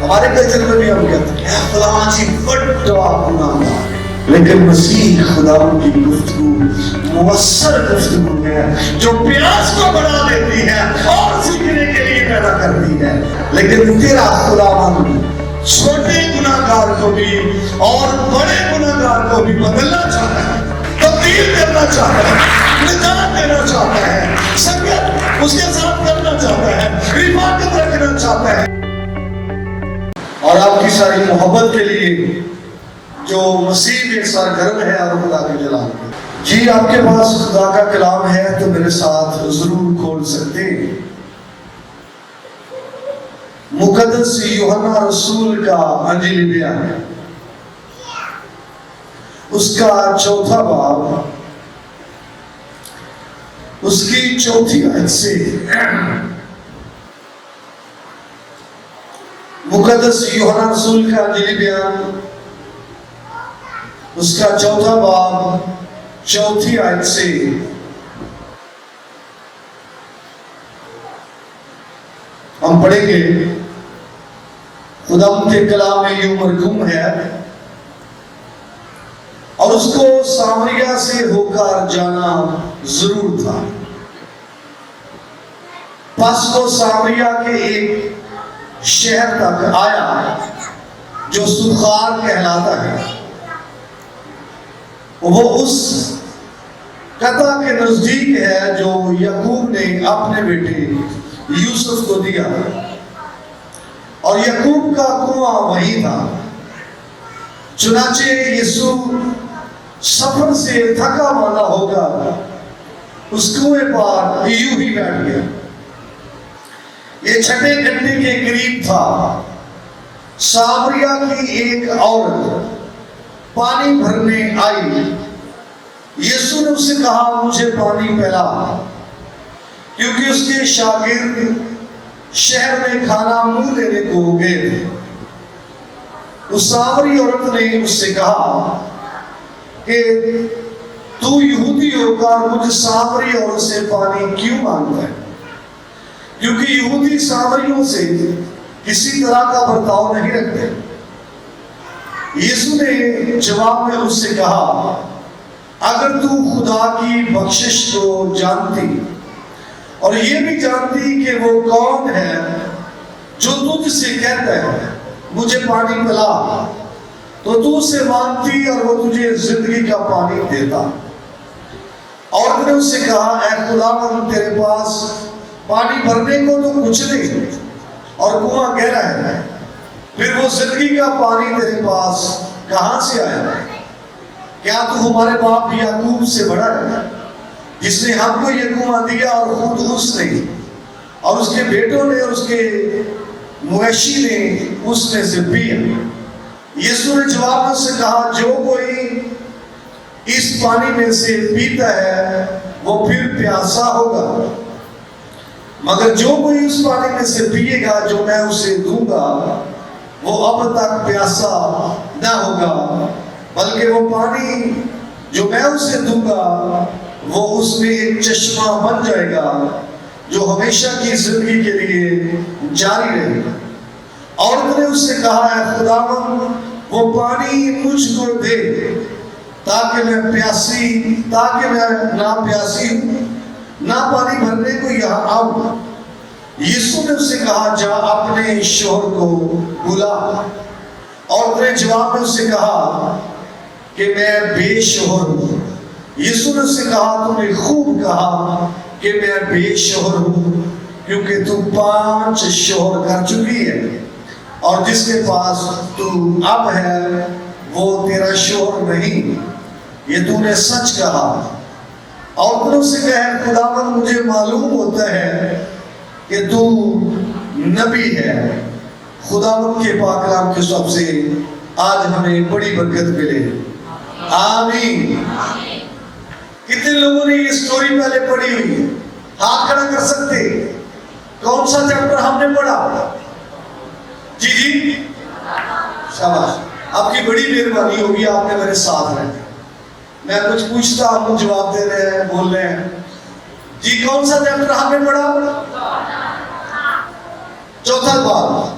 ہمارے کلچر میں بھی ہم کہتے ہیں فلاں جی بڑا گناہگار، لیکن مسیح خدا کی گفتگو مؤثر گفتگو ہے جو پیاس کو بڑھا دیتی ہے اور سیکھنے کے لیے پیدا کرتی ہے۔ لیکن تیرا خداوند چھوٹے گناہگار کو بھی اور بڑے گناہگار کو بھی بدلنا چاہتا ہے، تبدیل کرنا چاہتا ہے، نجات دینا چاہتا ہے، سنگت اس کے ساتھ کرنا چاہتا ہے، رفاقت رکھنا چاہتا ہے۔ اور آپ کی ساری محبت کے لیے جو مسیح میں سرگرم ہے اور خدا کے جلال کے، جی آپ کے پاس خدا کا کلام ہے تو میرے ساتھ ضرور کھول سکتے ہیں۔ مقدس یوحنا رسول کا انجیل بیان ہے، اس کا 4 باب، اس کی 4 آیت سے۔ مقدس یوحنا رسول کا انجیل بیان، اس کا 4 باب 4 آیت سے ہم پڑھیں گے۔ خدا کے کلام میں یوں مرقوم ہے، اور اس کو سامریہ سے ہو کر جانا ضرور تھا، پس وہ سامریہ کے ایک شہر تک آیا جو سوخار کہلاتا ہے۔ وہ اس قطع کے نزدیک ہے جو یعقوب نے اپنے بیٹے یوسف کو دیا، اور یعقوب کا کنواں وہیں تھا۔ چنانچہ یسوع سفر سے تھکا ماندہ ہوگا اس کنویں پر یوں ہی بیٹھ گیا۔ یہ 6 گھنٹے کے قریب تھا۔ سامریہ کی ایک عورت پانی بھرنے آئی۔ یسوع نے اس سے کہا مجھے پانی پلا، کیونکہ اس کے شاگرد شہر میں کھانا منہ لینے کو گئے تھے۔ اس سامری عورت نے اس سے کہا کہ تو یہودی ہو کر مجھ سامری عورت سے پانی کیوں مانگتا ہے؟ کیونکہ یہودی سامریوں سے کسی طرح کا برتاؤ نہیں رکھتے۔ یسوع نے جواب میں اس سے کہا اگر تو خدا کی بخشش کو جانتی اور یہ بھی جانتی کہ وہ کون ہے جو تجھ سے کہتا ہے مجھے پانی پلا، تو اسے مانتی اور وہ تجھے زندگی کا پانی دیتا۔ عورت نے اس سے کہا اے خداوند تیرے پاس پانی بھرنے کو تو کچھ نہیں اور کنواں گہرا ہے، پھر وہ زندگی کا پانی تیرے پاس کہاں سے آیا؟ کیا تو ہمارے باپ یعقوب سے بڑا ہے جس نے ہم کو یہ کنواں دیا اور خود اس نے اور اس کے بیٹوں نے اور اس کے مویشی نے اس میں سے پیا؟ یسوع نے جواب میں سے کہا جو کوئی اس پانی میں سے پیتا ہے وہ پھر پیاسا ہوگا، مگر جو کوئی اس پانی میں سے پیے گا جو میں اسے دوں گا وہ اب تک پیاسا نہ ہوگا، بلکہ وہ پانی جو میں اسے دوں گا وہ اس میں ایک چشمہ بن جائے گا جو ہمیشہ کی زندگی کے لیے جاری رہے گا۔ عورت نے اس سے کہا اے خداوند وہ پانی مجھ کو دے تاکہ میں نہ پیاسی ہوں نہ پانی بھرنے کو یہاں آؤں۔ یسوع نے اس سے کہا جا اپنے شوہر کو بلا۔ عورت نے جواب میں اس سے کہا کہ میں بے شوہر ہوں۔ یسوع نے اس سے کہا تم نے خوب کہا کہ میں بے شوہر ہوں، کیونکہ تو 5 شوہر کر چکی ہے اور جس کے پاس تو اب ہے وہ تیرا شوہر نہیں، یہ تو نے سچ کہا۔ عورت نے اس سے کہا خداوند مجھے معلوم ہوتا ہے کہ تو نبی ہے۔ خداوند کے پاک کلام کے سب سے آج ہمیں بڑی برکت ملے، آمین۔ کتنے لوگوں نے یہ سٹوری پہلے پڑھی ہوئی ہے؟ ہاتھ کھڑا کر سکتے؟ کون سا چیپٹر ہم نے پڑھا؟ جی شاباش، آپ کی بڑی مہربانی ہوگی، آپ نے میرے ساتھ رہے۔ میں کچھ پوچھتا ہوں جواب دے رہے ہیں، بول رہے ہیں۔ جی کون سا چیپٹر ہم نے پڑھا؟ 4 باب۔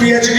PhD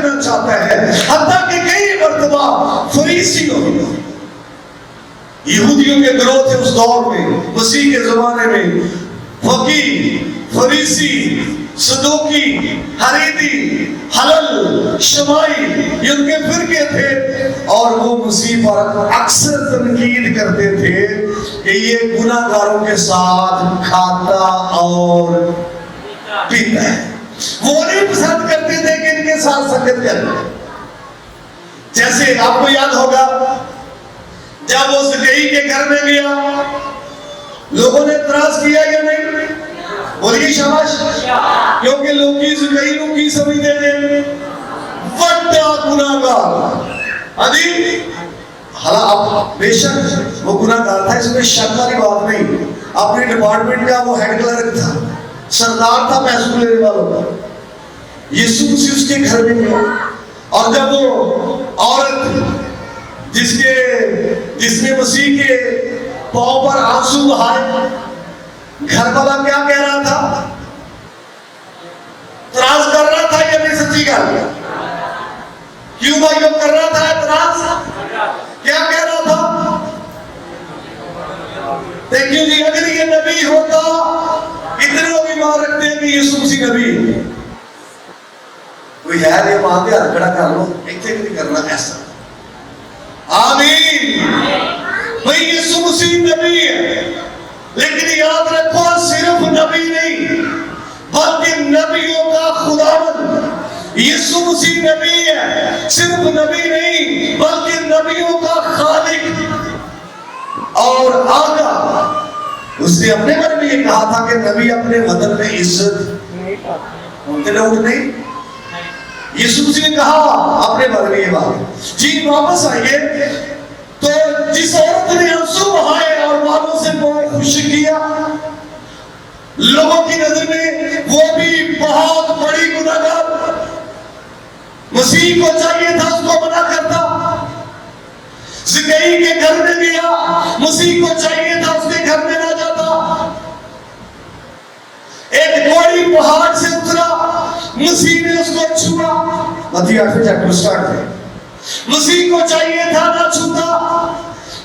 رکھنا چاہتا ہے. حتیٰ کہ کئی مرتبہ فریسیوں, یہودیوں کے گروہ تھے اس دور میں, مسیح کے زمانے میں, فقیہ, فریسی, صدوقی, حریدی, حلل, شمائی, یہ ان کے فرقے تھے, اور وہ مسیح پر اکثر تنقید کرتے تھے کہ یہ گناہ گاروں کے ساتھ کھاتا اور پیتا ہے. وہ نہیں پسند کرتے تھے کہ ان کے ساتھ سنگت کریں. جیسے آپ کو یاد ہوگا جب وہ زکئی کے گھر میں گیا, لوگوں نے اعتراض کیا یا نہیں؟ بولیے شاباش. کیونکہ لوگ کی زکئی کو کی سمجھتے ہیں بڑا گناہگار. حالانکہ بے شک وہ گناہگار تھا, اس میں شک والی بات نہیں. اپنے ڈپارٹمنٹ کا وہ ہیڈ کلرک تھا, سردار تھا پیسوں لینے والوں کا. یسوع مسیح اس کے گھر میں گیا, اور جب وہ عورت جس نے مسیح کے پاؤں پر آنسو بہائے, گھر والا کیا کہہ رہا تھا؟ اعتراض کر رہا تھا یا نہیں؟ سچی گل کیوں بھائی وہ کر رہا تھا اعتراض؟ کیا کہہ رہا تھا؟ دیکھیے جی, اگر یہ نبی ہوتا, اتنے لوگ ایمان رکھتے ہیں کہ یسوع مسیح نبی ہے. کوئی ہے یہ ماں کے ہاتھ کھڑا کر لو, اتنے نہیں کرنا ایسا. آمین. بھئی یسوع مسیح نبی ہے, لیکن یاد رکھو صرف نبی نہیں بلکہ نبیوں کا خداوند. یسوع مسیح نبی ہے, صرف نبی نہیں بلکہ نبیوں کا خالق اور آقا. اس نے اپنے بارے میں یہ کہا تھا کہ نبی اپنے وطن میں عزت نہیں. یسوع مسیح نے کہا اپنے بارے میں یہ بات. جی واپس آئیے. تو جس عورت نے آنسو بہائے اور والوں سے بہت خوش کیا, لوگوں کی نظر میں وہ بھی بہت بڑی گناہگار. مسیح کو چاہیے تھا اس کو منع کرتا. زکئی کے گھر میں گیا, مسیح کو چاہیے تھا اس کے گھر میں نہ جاتا. ایک کوڑی پہاڑ سے اترا, مسیح نے اس کو چھوا. متی 8 چیپٹر سٹارٹ ہے. مسیح کو چاہیے تھا نہ چھوتا.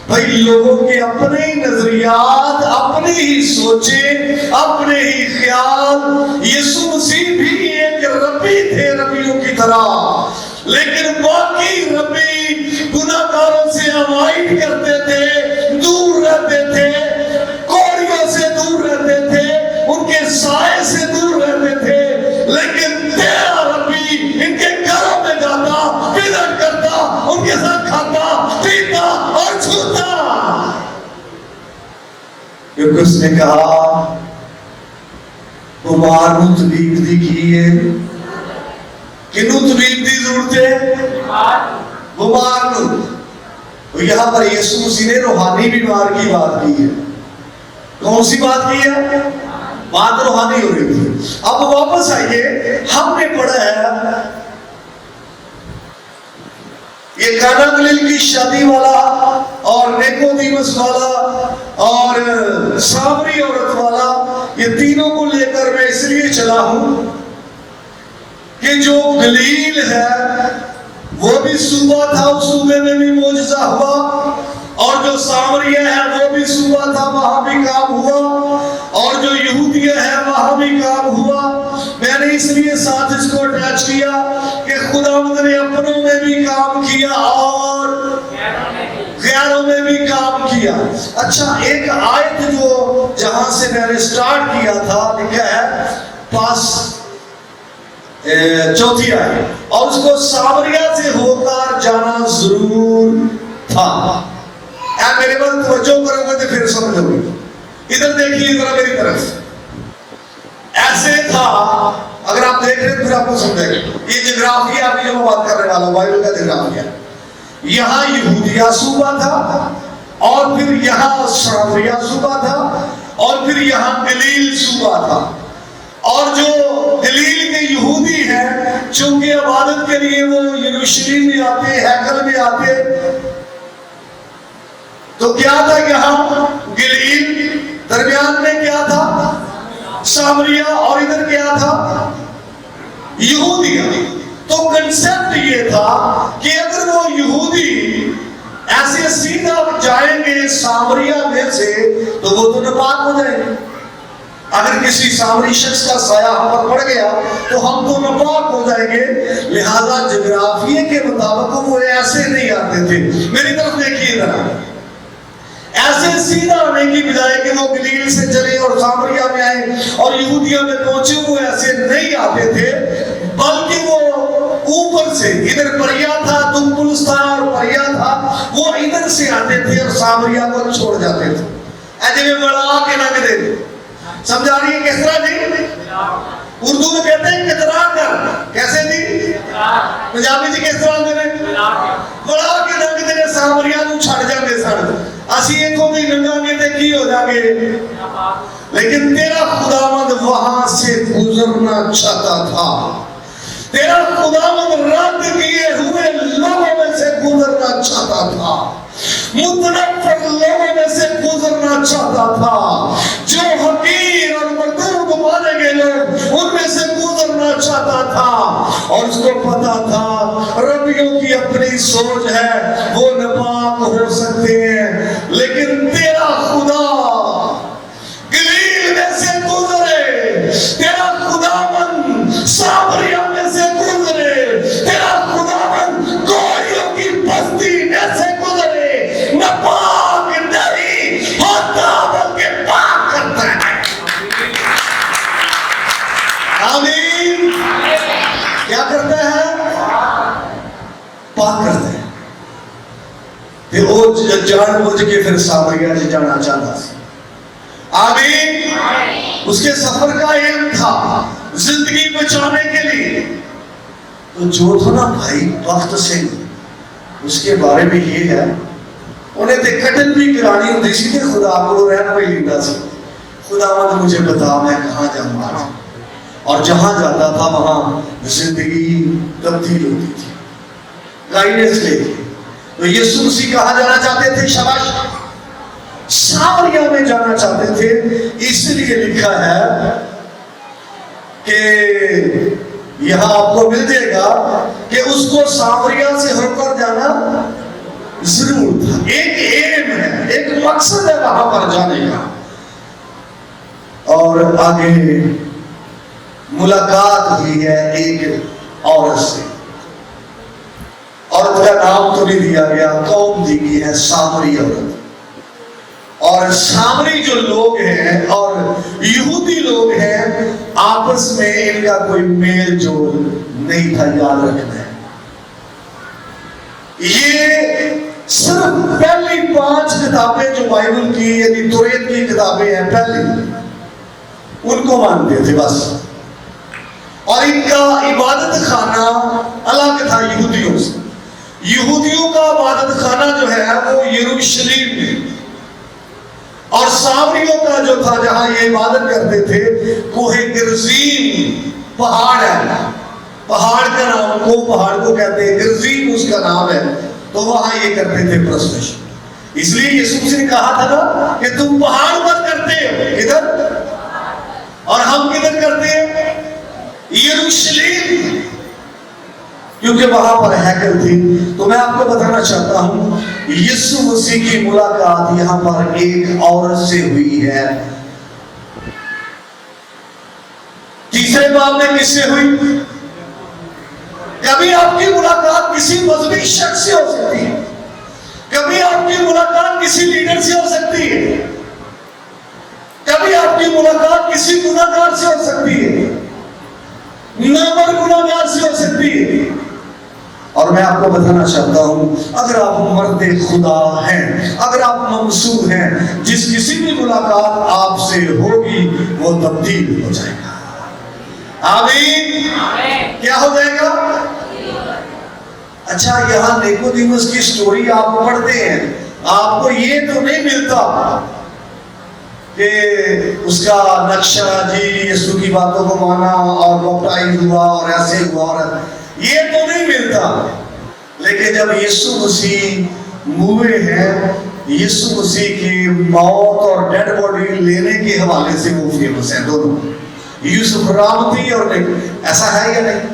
بھئی لوگوں کے اپنے ہی نظریات, اپنے ہی سوچیں, اپنے ہی خیال. یسوع مسیح بھی ایک ربی تھے ربیوں کی طرح, لیکن باقی ربی گناہگاروں سے اوائڈ کرتے تھے, دور رہتے تھے, کوڑیوں سے دور رہتے تھے, ان کے سائے سے دور رہتے تھے. لیکن تیرا ربی ان کے گھروں میں جاتا, وزٹ کرتا, ان کے ساتھ کھاتا, پیتا اور چھوتا. کیونکہ اس نے کہا بیمار نوں طبیب دی کی ہے. کنوں طبیب دی ضرورت ہے؟ بیمار نوں. یہاں پر یسوع مسیح نے روحانی بیمار کی بات کی ہے. کون سی بات کی ہے؟ بات روحانی ہو رہی تھی. اب واپس آئیے, ہم نے پڑھا ہے یہ کانا گلیل کی شادی والا اور نیکودیمس والا اور سامری عورت والا, یہ تینوں کو لے کر میں اس لیے چلا ہوں کہ جو گلیل ہے وہ بھی صوبہ تھا, اس صوبے میں بھی معجزہ ہوا, اور جو سامریہ ہے وہ بھی صوبہ تھا, وہاں بھی کام ہوا, اور جو یہودیہ ہے وہاں بھی کام ہوا. میں نے اس لیے ساتھ اس کو اٹیچ کیا کہ خداوند نے اپنوں میں بھی کام کیا اور غیروں میں بھی کام کیا. اچھا, ایک آیت جو جہاں سے میں نے سٹارٹ کیا تھا, لکھا ہے پاس 4 آیت, اور اس کو سامریہ سے ہو کر جانا ضرور تھا. آپ میرے بات توجہ کرو گے تو پھر سمجھو گے. ادھر دیکھیے ذرا میری طرف. ایسے تھا, اگر آپ دیکھ رہے ہیں پھر آپ کو سمجھے گا. یہ جغرافیہ ابھی جو میں بات کرنے والا ہوں, بائبل کا جغرافیہ. یہاں یہودیہ صوبہ تھا, اور پھر یہاں سامریہ صوبہ تھا, اور پھر یہاں گلیل صوبہ تھا. اور جو گلیل کے یہودی ہیں, چونکہ عبادت کے لیے وہ یروشلم میں آتے, ہیکل میں آتے, تو کیا تھا یہاں گلیل, درمیان میں کیا تھا سامریہ, اور ادھر کیا تھا یہودیہ. تو کنسپٹ یہ تھا کہ اگر وہ یہودی ایسے سیدھا جائیں گے سامریہ میں سے تو وہ تو ناپاک ہو جائیں گے. اگر کسی سامری شخص کا سایہ ہم پر پڑ گیا تو ہم تو ناپاک ہو جائیں گے. لہذا جغرافیے کے مطابق وہ ایسے نہیں آتے تھے. میری طرف دیکھیے ذرا, ایسے سیدھا آنے کی بجائے کہ وہ گلیل سے چلے اور سامریہ میں آئے اور یہودیہ میں پہنچے, وہ ایسے نہیں آتے تھے, بلکہ وہ اوپر سے ادھر پریا تھا, دمپلس تھا اور پریا تھا, وہ ادھر سے آتے تھے اور سامریہ کو چھوڑ جاتے تھے. ایسے میں بڑا کے نہ دے, سمجھا رہی ہے کس طرح جی؟ اردو میں کہتے ہیں کترا کر. کیسے جی؟ پنجابی جی کس طرح دے بڑا کے نہ دے سامریہ کو چھڑ جاتے سن. اسی ایکوں بھی ننگا گے تے کی ہو جاگے, لیکن تیرا خداوند وہاں سے گزرنا چاہتا تھا. تیرا خداوند رد کیے ہوئے لوگوں میں سے گزرنا چاہتا تھا, متنفر لوگوں میں سے گزرنا چاہتا تھا, جو حقیر اور مردود مانے گئے لوگ ان میں سے گزرنا چاہتا تھا. اور اس کو پتا تھا ربیوں کی اپنی سوچ ہے, وہ ناپاک ہو سکتے ہیں, لیکن تیرا خدا گلیل میں سے گزرے, تیرا خداوند سامریہ میں سے گزرے, تیرا خداوند گوریوں کی بستی میں سے گزرے, ناپاک نہیں ہوتا بلکہ پاک کرتا ہے. آمین. کیا کرتا ہے؟ پاک کرتا ہے. پھر وہ جان بوجھ کے پھر سامریہ سے جانا چاہتا تھا. آمین. اس کے سفر کا ایم تھا زندگی بچانے کے لیے. تو جو تھا نا بھائی وقت سے اس کے بارے میں یہ ہے, انہیں تے قتل بھی کرانی ہوتی سی کہ خدا کو رہن پہ لیتا سی. خداوند مجھے بتا میں کہاں جاؤں گا, اور جہاں جاتا تھا وہاں زندگی تبدیل ہوتی تھی, گائیڈنس لے کے. تو یسوع مسیح کہاں جانا چاہتے تھے؟ شاباش, سامریہ میں جانا چاہتے تھے. اس لیے لکھا ہے کہ یہاں آپ کو مل جائے گا کہ اس کو سامریہ سے ہو کر جانا ضرور تھا. ایک ایم ہے, ایک مقصد ہے وہاں پر جانے کا. اور آگے ملاقات ہوئی ہے ایک عورت سے. عورت کا نام تو نہیں دیا گیا, قوم دی گئی ہے سامری عورت. اور سامری جو لوگ ہیں اور یہودی لوگ ہیں آپس میں ان کا کوئی میل جول نہیں تھا, یاد رکھنا ہے. یہ صرف پہلی 5 کتابیں جو بائبل کی یعنی توریت کی کتابیں ہیں پہلی, ان کو مانتے تھے بس. اور ان کا عبادت خانہ الگ تھا یہودیوں سے. یہودیوں کا عبادت خانہ جو ہے وہ یروشلم میں, اور سامریوں کا جو تھا جہاں یہ عبادت کرتے تھے کوہ گرزیم پہاڑ ہے. پہاڑ کا نام کو پہاڑ کو کہتے ہیں, گرزیم اس کا نام ہے. تو وہاں یہ کرتے تھے پرستش. اس لیے یسوع مسیح نے کہا تھا نا کہ تم پہاڑ پر کرتے ہو کدھر, اور ہم کدھر کرتے ہیں؟ یروشلم, کیونکہ وہاں پر ہیکل تھی. تو میں آپ کو بتانا چاہتا ہوں یسوع مسیح کی ملاقات یہاں پر ایک عورت سے ہوئی ہے. تیسرے باب میں کس سے ہوئی؟ کبھی آپ کی ملاقات کسی مذہبی شخص سے ہو سکتی ہے, کبھی آپ کی ملاقات کسی لیڈر سے ہو سکتی ہے, کبھی آپ کی ملاقات کسی گناہگار سے ہو سکتی ہے, نامر گناہگار سے ہو سکتی ہے. اور میں آپ کو بتانا چاہتا ہوں اگر آپ مرد خدا ہیں, اگر آپ ممسوح ہیں, جس کسی بھی ملاقات آپ سے ہوگی وہ تبدیل ہو جائے گا. آمین. کیا ہو جائے گا؟ اچھا, یہاں نیکودیموس کی سٹوری آپ پڑھتے ہیں, آپ کو یہ تو نہیں ملتا کہ اس کا نقشہ جی یسوع کی باتوں کو مانا اور بپٹائز ہوا اور ایسے ہوا, اور یہ تو نہیں ملتا. لیکن جب یسوع مسیح موئے ہیں, یسوع مسیح کی موت اور ڈیڈ باڈی لینے کے حوالے سے وہ فیمس ہیں دونوں, یوسف رامتی اور ایسا ہے یا نہیں؟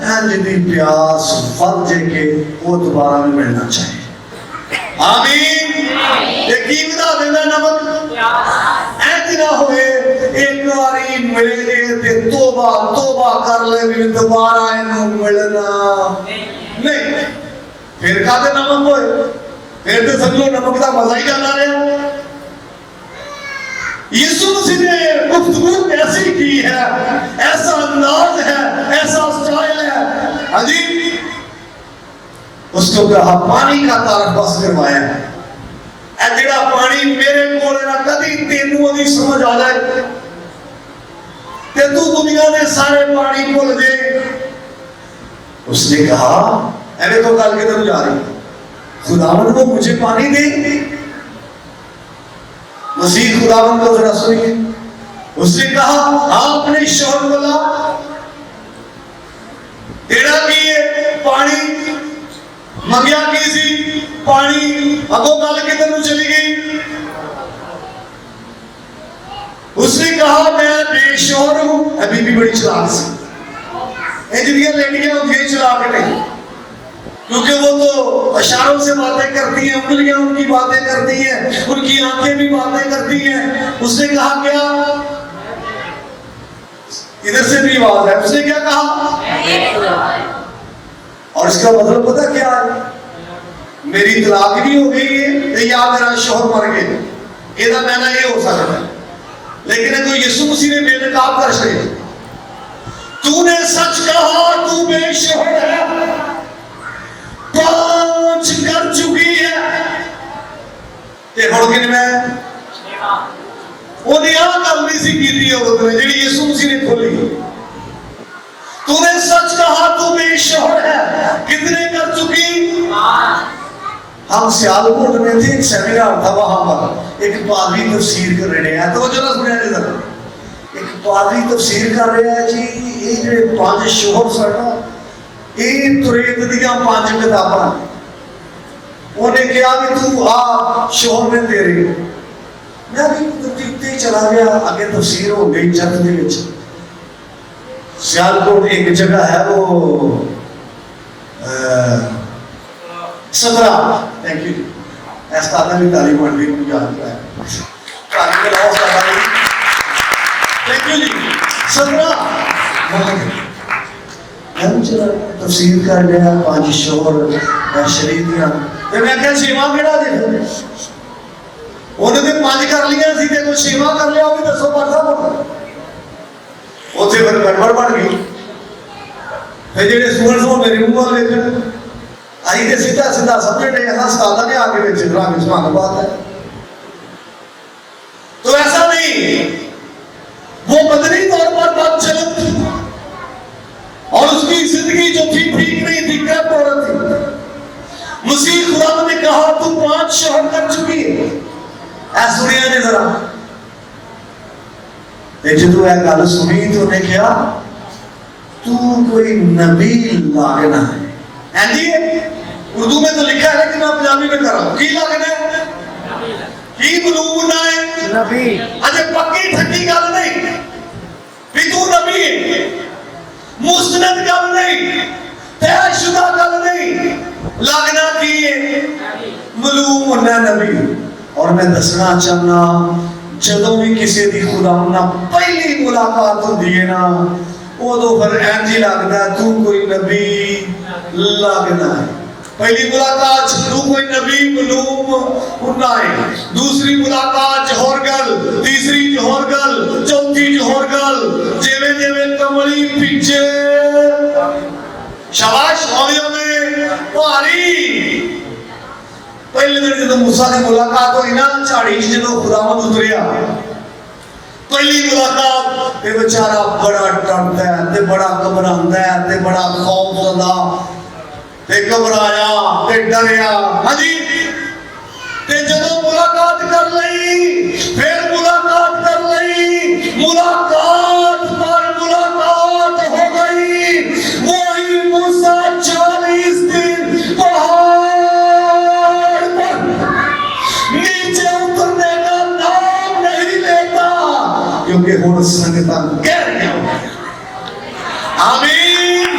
جدی پیاس ول جے کے وہ دوبارہ بھی ملنا چاہیے. آمین. یقین دا دینا نمک ایسے نہ ہوئے ایک باری ملے گے تے توبہ کر لے بھی دوبارہ انہوں ملنا نہیں. پھر کہتے نمک ہوئے پھر تے سمجھو نمک دا مزہ ہی جانا رہا. یسوع مسیح نے گفتگو ایسی کی ہے, ایسا انداز ہے, ایسا سٹائل ہے. ہاں جی, اس کو کہا پانی کا تعارف بس کروایا ہے. اے جڑا پانی میرے کولے نہ کدی تینوں دی سمجھ آ جائے تے تو دنیا دے سارے پانی بھول دے. اس نے کہا اے تو گل کدھر جا رہی, خداوند کو مجھے پانی دے. مسیح خداوند کو ذرا سنیے. اس نے کہا آپ نے شوہر بولا تیرا کی ہے پانی منگیا کی سی پانی, اگو گل کدھر چلی گئی. اس نے کہا میں بے شوہر ہوں. ابھی بھی بڑی چلاک سی, انجلیاں لیڈیاں ہوتی ہیں چلاک نہیں, کیونکہ وہ تو اشاروں سے باتیں کرتی ہیں, انگلیاں ان کی باتیں کرتی ہیں, ان کی آنکھیں بھی باتیں کرتی ہیں. اس نے کہا کیا, ادھر سے بھی آواز ہے, اس نے کیا کہا, اور اس کا مطلب پتہ کیا ہے, میری طلاق بھی ہو گئی ہے یا میرا شوہر مر گیا, یہ معنی یہ ہو سکتا ہے. لیکن اگر یسوع مسیح نے بے نقاب کر چھڑے, تو نے سچ کہا تو بے شوہر ہے, 5 کر چکی ہے, تے ہن کن میں وہ آ گل نہیں سی کیتی عورت نے جڑی یسوع مسیح نے کھولی. تو نے سچ کہا تو بے شوہر ہے, کتنے کر چکی. ہم سیالکوٹ میں تھے, ایک سیمینار تھا, وہاں پر ایک پادری تفسیر کر رہے ہیں. تو جو نہ سنیا جی ذرا, ایک پادری تفسیر کر رہے ہیں جی یہ جو 5 شوہر سڑنا یہ تریت دیاں 5 کتاباں. انہیں کہا کہ تو آ شوہر میں تیرے, میں بھی دیکھتے ہی چلا گیا. آگے تفسیر ہو گئی چرچ دے وچ. سیالکوٹ ایک جگہ ہے وہ سترہ, تھینک یو, استاد بھی تعلیم بن گئی مجھے یاد ہے, تعلیم کے لاؤ استاد, تھینک یو جی. 17 ہم چلا تفسیر کر گیا 5 شوہر شریدیاں. میں کہا شیما کیڑا دے, انہوں نے 5 کر لیا سی تے کوئی شیما کر لیا, وہ بھی دسو پڑھتا پڑھتا. اتنے پھر گڑبڑ بن گئی. پھر جڑے سور میرے منہ والے دیکھن آئی تے سیدھا سمجھ رہے ہیں استاد نے آگے بچ ڈرامے سمان بات ہے. تو ایسا نہیں, وہ بدنی طور پر بد چلت اور اس کی زندگی جو تھی ٹھیک نہیں تھی, کرپٹ عورت تھی. مسیح خدا نے کہا تو 5 شوہر کر چکی ہے. اے سنیا نے ذرا, جدو یہ گل سنی تو انہیں کہا تو کوئی نبی لاگنا ہے. اردو میں تو لکھا ہے کہ میں پنجابی میں کر رہا ہوں, کی لاگنا ہے, کی بلونا ہے نبی. اجے پکی ٹھکی گل نہیں بھی تو نبی ہے, مستند گل نہیں, طے شدہ گل نہیں, لاگنا کی ہے معلوم ہونا نبی. اور میں دسنا چاہنا جدوں بھی کسی دی خدا نہ پہلی ملاقات ہوندی ہے نا, ادو پھر اینج ہی لگتا ہے تو کوئی نبی لگنا ہے. پہلی ملاقات تو کوئی نبی معلوم ہونا ہے, دوسری ملاقات جوہر گل, تیسری جوہر گل, چوتھی جوہر گل, جیویں جیویں کملی پیچھے شاباش ہوئیوں میں پاری. پہلے دن جدو موسیٰ کی ملاقات ہوئی نا چاڑی جدو خداوند اتریا, پہلی ملاقات یہ بیچارہ بڑا ڈرتا ہے تے بڑا گھبراندا ہے تے بڑا خوف زدہ تے گھبرایا تے ڈریا. ہاں جی, تے جدو ملاقات کر لئی, پھر ملاقات کر لئی, ملاقات پر ملاقات ہو گئی. وہی موسیٰ 40 دن پہاڑ پر نیچے اترنے کا نام نہیں لیتا, کیونکہ ہن سنگتاں کہہ رہی ہیں. آمین.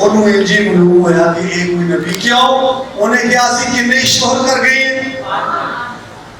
ਉਹਨੂੰ ਇੰਜ ਹੀ ਮਾਲੂਮ ਹੋਇਆ ਕਿ ਇਹ ਕੋਈ ਨਬੀ ਕਿਉਂ ਉਹਨੇ ਕਿਹਾ ਸੀ ਕਿੰਨੇ ਸ਼ੋਹਰ ਕਰ ਗਏ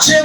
6।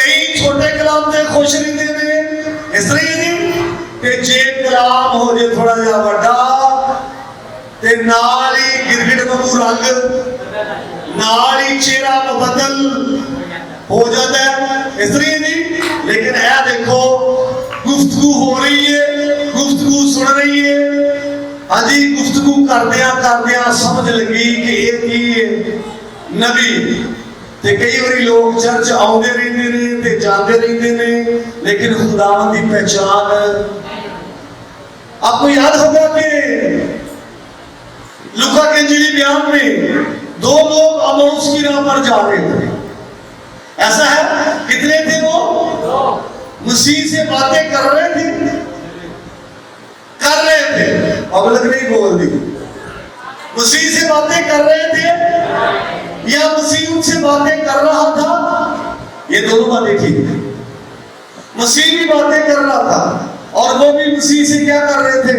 کئی چھوٹے کلام سے خوش رہتے ہیں، اس طرح ہی نہیں کہ جے کلام ہو جائے تھوڑا جا بڑا تے نال ہی گرگٹ ببو رنگ نال ہی چہرہ مبدل ہو جاتا ہے، اس طرح ہی نہیں۔ لیکن اے دیکھو گفتگو ہو رہی ہے، گفتگو سن رہی ہے، ہاں جی گفتگو کردیاں سمجھ لگی کہ یہ کی نبی تے کئی باری لوگ چرچ آؤندے رہندے نے تے جاندے رہندے نے لیکن خداوند دی پہچان۔ آپ کو یاد ہوگا کہ لوکا کے انجیلی بیان میں دو لوگ اموس کی راہ پر جا رہے تھے، ایسا ہے کتنے تھے وہ؟ مسیح سے باتیں کر رہے تھے پبلک نہیں بول دی، مسیح سے باتیں کر رہے تھے یا مسیح ان سے باتیں کر رہا تھا؟ یہ دونوں باتیں ٹھیک تھی، مسیح بھی باتیں کر رہا تھا اور وہ بھی مسیح سے کیا کر رہے تھے؟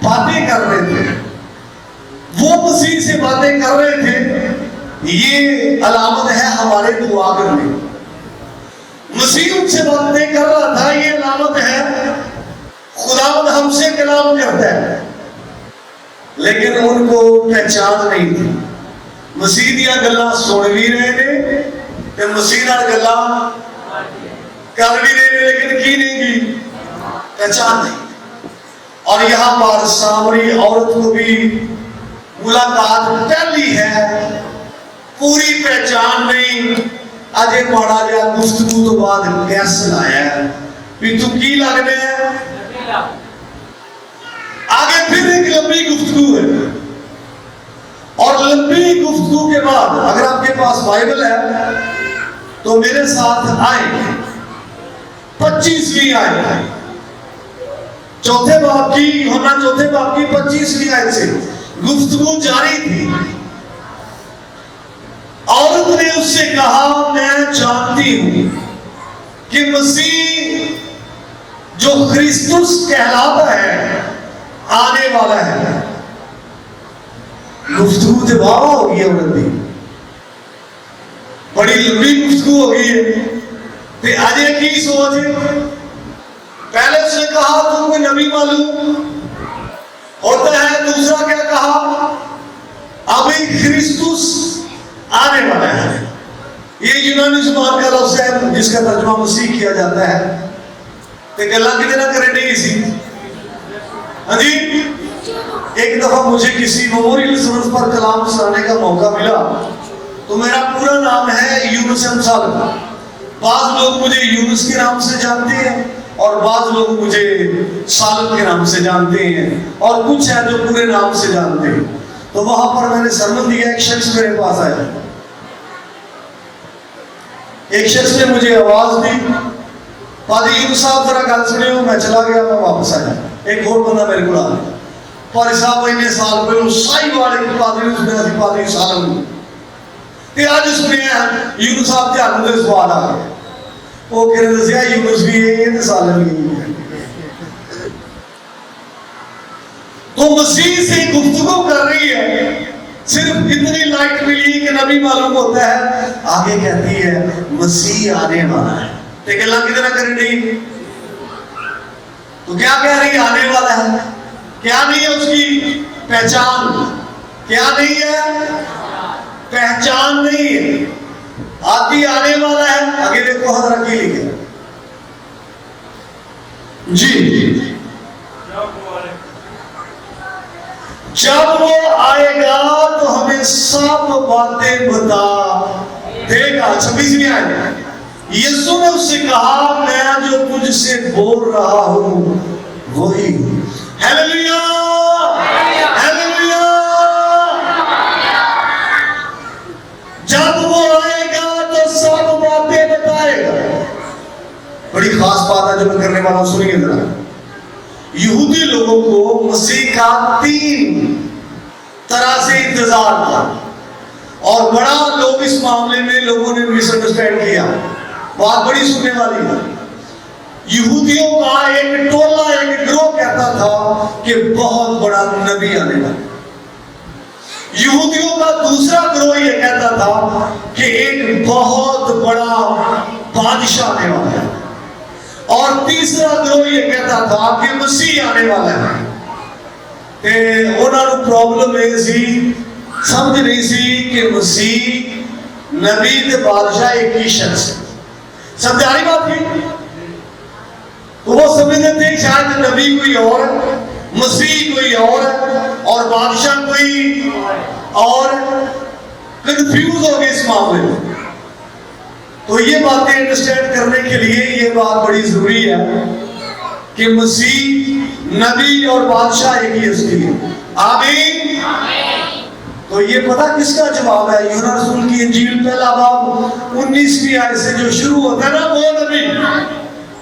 باتیں کر رہے تھے۔ وہ مسیح سے باتیں کر رہے تھے، یہ علامت ہے ہمارے دعا کرنے۔ مسیح ان سے باتیں کر رہا تھا، یہ علامت ہے خداوند ہم سے کلام کرتا ہے، لیکن ان کو پہچان نہیں تھی۔ مسیح دیا گلاں سن بھی رہے نے تے مسیح نال گلاں کر بھی رہے نے، لیکن کی نہیں کی پہچان نہیں۔ اور یہاں پر سامری عورت کو بھی ملاقات پہلی ہے، پوری پہچان نہیں، اجے ماڑا جا گفتگو تو بعد گیس لایا ہے بھی تو کی لگنے ہے۔ آگے پھر ایک لمبی گفتگو ہے، اور لمبی گفتگو کے بعد اگر آپ کے پاس بائبل ہے تو میرے ساتھ آئیں 25ویں آیت، چوتھے باب کی، یوحنا چوتھے باب کی 25ویں آیت سے گفتگو جاری تھی۔ عورت نے اس سے کہا میں جانتی ہوں کہ مسیح جو کرسٹس کہلاتا ہے آنے والا ہے۔ گفتگو تے واہ ہو گئی عورت دی، بڑی لمبی گفتگو ہو گئی ہے۔ تے آجے کی سوچ ہے؟ پہلے اس نے کہا تم کو نبی معلوم ہوتا ہے، دوسرا کیا کہا؟ ابھی کرسٹس آنے والا ہے۔ یہ یونانی زبان کا لفظ ہے جس کا ترجمہ مسیح کیا جاتا ہے۔ تے گلاں کتنا کرے نہیں سی؟ ہاں جی، ایک دفعہ مجھے کسی میموریل سرس پر کلام سنانے کا موقع ملا تو میرا پورا نام ہے یونس احمد سالم۔ بعض لوگ مجھے یونس کے نام سے جانتے ہیں اور بعض لوگ مجھے سالم کے نام سے جانتے ہیں، اور کچھ ہے جو پورے نام سے جانتے ہیں۔ تو وہاں پر میں نے سرمن دیا، ایک شخص میرے پاس آیا، ایک شخص نے مجھے آواز دی، پادری یونس صاحب ذرا گل سنے ہو۔ میں چلا گیا، میں واپس آیا، ایک اور بندہ میرے کو آیا، پادری صاحب اتنے سال پہلے سائی والے پادری نے سنیا سی پادری سالم تے اج سنیا یونس صاحب تے ہن دے سوال آ گئے۔ وہ کہہ رہے دسیا یونس بھی ہے تے سالم بھی ہے۔ تو مسیح سے گفتگو کر رہی ہے، صرف اتنی لائٹ ملی کہ نبی معلوم ہوتا ہے، آگے کہتی ہے مسیح آنے والا ہے۔ تے گلاں کتنا کریں نہیں؟ تو کیا کہہ رہی آنے والا ہے؟ کیا نہیں ہے اس کی پہچان؟ کیا نہیں ہے؟ پہچان نہیں ہے۔ آتی آنے والا ہے، آگے دیکھو حضرت کی لکھے جی، جب وہ آئے گا تو ہمیں سب باتیں بتا دے گا۔ 26ویں آیت، یسوع نے اس سے کہا میں جو تجھ سے بول رہا ہوں وہی ہوں۔ Hallelujah, hallelujah. جب وہ آئے گا تو سب باتیں بتائے گا۔ بڑی خاص بات ہے جو میں کرنے والا ہوں، سنیے ذرا۔ یہودی لوگوں کو مسیح کا 3 طرح سے انتظار تھا، اور بڑا لوگ اس معاملے میں لوگوں نے مس انڈرسٹینڈ کیا۔ بات بڑی سننے والی ہے۔ یہودیوں کا ایک ٹولہ، ایک گروہ کہتا تھا کہ بہت بڑا نبی آنے والا۔ یہودیوں کا دوسرا گروہ یہ کہتا تھا کہ ایک بہت بڑا بادشاہ آنے والا ہے، اور تیسرا گروہ یہ کہتا تھا کہ مسیح آنے والا ہے۔ کہ انہوں نے پرابلم یہ سی، سمجھ نہیں سی کہ مسیح نبی تے بادشاہ ایک ہی شخص ہے۔ سمجھ آ رہی بات کی؟ تو وہ سمجھتے تھے شاید نبی کوئی اور ہے، مسیح کوئی اور ہے، اور بادشاہ کوئی اور، کنفیوز ہو گئے اس معاملے میں۔ تو یہ باتیں انڈرسٹینڈ کرنے کے لیے یہ بات بڑی ضروری ہے کہ مسیح نبی اور بادشاہ ایک ہی ہستی ہے۔ آمین۔ تو یہ پتہ کس کا جواب ہے؟ یوحنا رسول کی انجیل پہلا باب 19ویں آیت سے جو شروع ہوتا ہے نا، وہ نبی،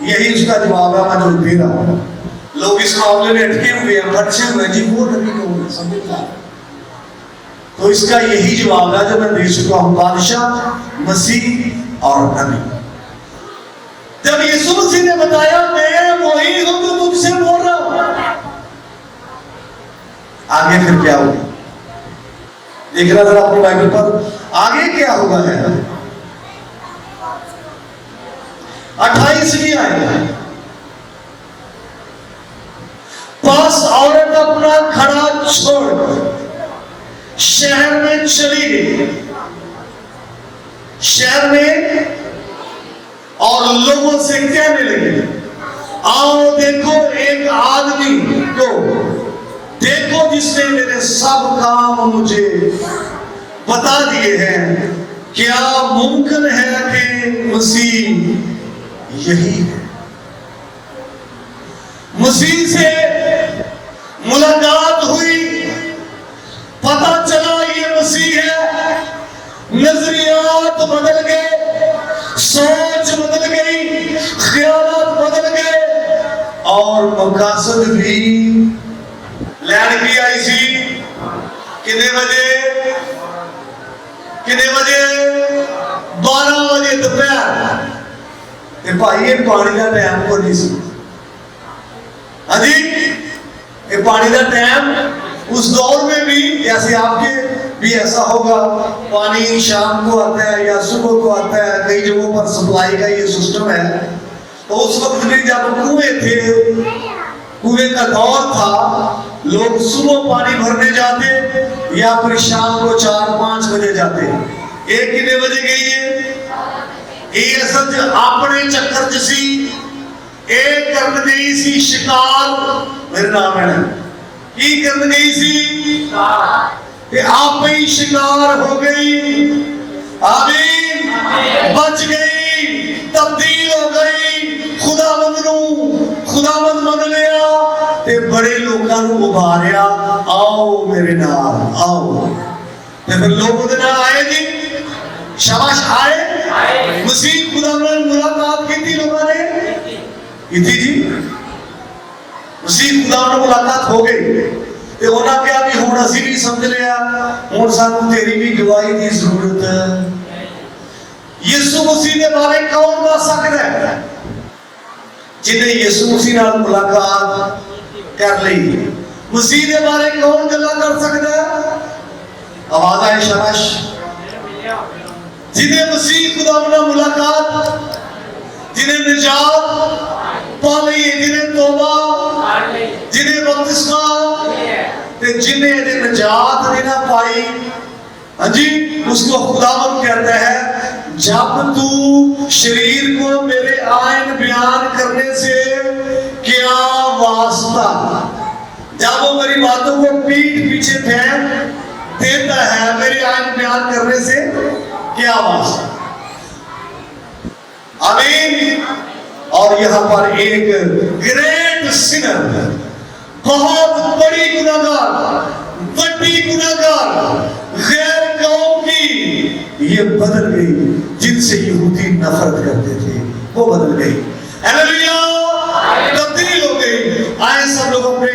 یہی اس کا جواب ہے۔ میں جو دے رہا ہوں، لوگ اس معاملے میں اٹکے ہوئے ہیں، بچے ہوئے ہیں، جی وہ نبی کون ہے، سمجھ نہیں آ رہا۔ تو اس کا یہی جواب ہے جو میں دے چکا ہوں، بادشاہ، مسیح اور نبی۔ جب یسوع مسیح نے بتایا میں وہی ہوں جو تم سے بول رہا ہوں، آگے پھر کیا ہوگا؟ دیکھنا ذرا اپنی بائبل پر، آگے کیا ہوگا ہے 28ویں آیت۔ پس عورت اپنا کھڑا چھوڑ شہر میں چلی گئی، شہر میں، اور لوگوں سے کہنے لگے آؤ دیکھو ایک آدمی کو، دیکھو جس نے میرے سب کام مجھے بتا دیے ہیں، کیا ممکن ہے کہ مسیح یہی ہے؟ مسیح سے ملاقات ہوئی، پتہ چلا یہ مسیح ہے، نظریات بدل گئے، سوچ بدل گئی، خیالات بدل گئے، اور مقاصد بھی لین کی آئی سی۔ کتنے بجے؟ 12 بجے دوپہر۔ کہ بھائی یہ پانی کا ٹائم کو نہیں سی، ہاں جی، یہ پانی کا ٹائم اس دور میں بھی، جیسے آپ کے بھی ایسا ہوگا، پانی شام کو آتا ہے یا صبح کو آتا ہے، کئی جگہوں پر سپلائی کا یہ سسٹم ہے۔ تو اس وقت بھی جب کنویں تھے، کنویں کا دور تھا، لوگ صبح پانی بھرنے جاتے یا پھر شام کو 4-5 بجے جاتے۔ ایک کتنے بجے گئی ہے؟ یہ اصل اپنے چکر جسی ایک کرن گئی سی شکار، میرے نام ہے کی کرن گئی سی کہ آپ ہی شکار ہو گئی، آمین، بچ گئی، تبدیل ہو گئی، خدا مند من لیا تے بڑے لوگاں نوں ابھاریا، آؤ میرے نال آؤ، تے پھر لوگ دے نال آئے جی، شاباش آئے، مسیح خدا نال ملاقات کی لوگوں نے کی جی، مسیح خدا نال ملاقات ہو گئی۔ تے انہاں کیا بھی ہن اسی بھی سمجھ لیا، ہن سانوں تیری بھی گواہی دی ضرورت ہے۔ یسوع مسیح دے بارے کون دس سکدا ہے؟ جنہیں یسوع مسیح نال ملاقات کر لی۔ مسیح دے بارے کون گلا کر سکتا ہے؟ آواز آئے شاباش۔ جنہیں مسیح خدا نال ملاقات، جنہیں نجات پا لی، جنہیں توبہ، جنہیں بپتسمہ، جنہیں نجات نہیں نہ پائی، ہاں جی، اس کو خداوند کہتا ہے جب تو شریر کو میرے آئین بیان کرنے سے کیا واسطہ، جب وہ میری باتوں کو پیٹھ پیچھے پھینک دیتا ہے، میرے آئین بیان کرنے سے کیا واسطہ؟ آمین۔ اور یہاں پر ایک گریٹ سنر، بہت بڑی گناہگار، بڑی گناہگار، غیر قوم کی، یہ بدل گئی، جن سے یہودی نفرت کرتے تھے، وہ بدل گئی، ہیلیلویا، تبدیل ہو گئی۔ آئے سب لوگ اپنے